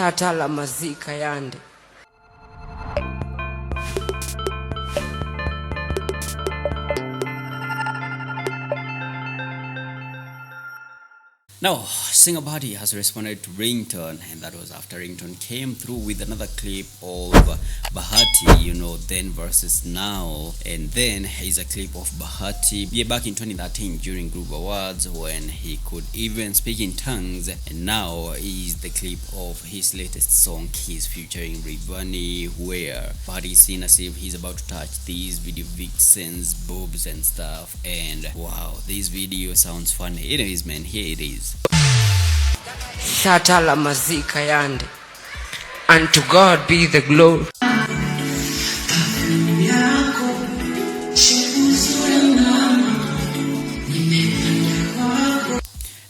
Shata la mazika yande. Now, singer Bahati has responded to Ringtone, and that was after Ringtone came through with another clip of Bahati, then versus now. And then is a clip of Bahati back in 2013 during Group Awards when he could even speak in tongues. And now is the clip of his latest song, he's featuring rayvanny, where Bahati is seen as if he's about to touch these video vixens, boobs and stuff. And wow, this video sounds funny. Anyways, man, here it is. Shata la mazika yande. And to God be the glory.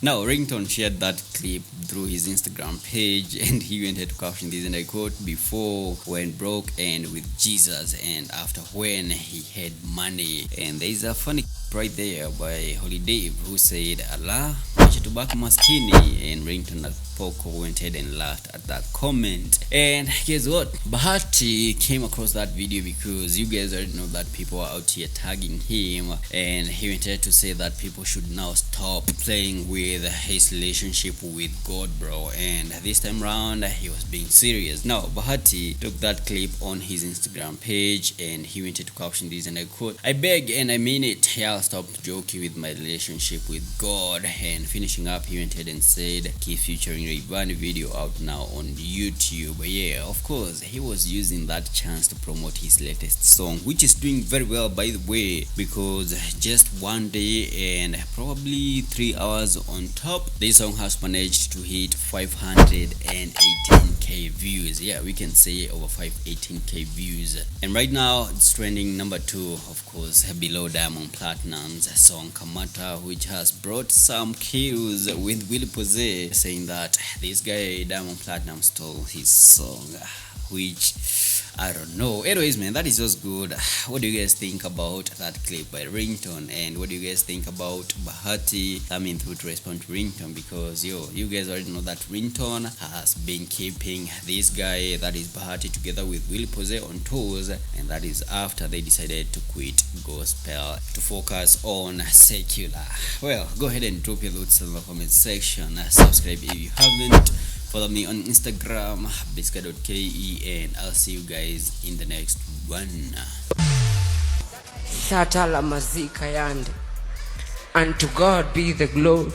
Now, Ringtone shared that clip through his Instagram page, and he went ahead to caption this, and I quote, "Before when broke and with Jesus, and after when he had money." And there is a funny right there by Holiday who said, "Allah, tubaki maskini," and Ringtone Apoko went ahead and laughed at that comment. And guess what? Bahati came across that video because you guys already know that people are out here tagging him, and he went ahead to say that people should now stop playing with his relationship with God, bro. And this time around, he was being serious. Now, Bahati took that clip on his Instagram page, and he went to caption this, and I quote, "I beg and I mean it, I'll stop joking with my relationship with God." And finishing up, he went ahead and said, keep featuring rayvanny video out now on YouTube. Yeah, of course, he was using that chance to promote his latest song, which is doing very well, by the way, because just one day and probably 3 hours on top, this song has managed to hit 518k views. Yeah, we can say over 518k views. And right now it's trending number 2, of course, below Diamond Platnumz's song Kamata, which has brought some cues with Willy Pose saying that this guy Diamond Platnumz stole his song, which I don't know. Anyways, man, that is just good. What do you guys think about that clip by Ringtone? And what do you guys think about Bahati coming through to respond to Ringtone? Because you guys already know that Ringtone has been keeping this guy, that is Bahati, together with Willy Pose on tours, and that is after they decided to quit gospel to focus on secular. Well, go ahead and drop your thoughts in the comment section. Subscribe if you haven't. Follow me on Instagram, bisca.ke, and I'll see you guys in the next one. Shata la mazika yande. And to God be the glory.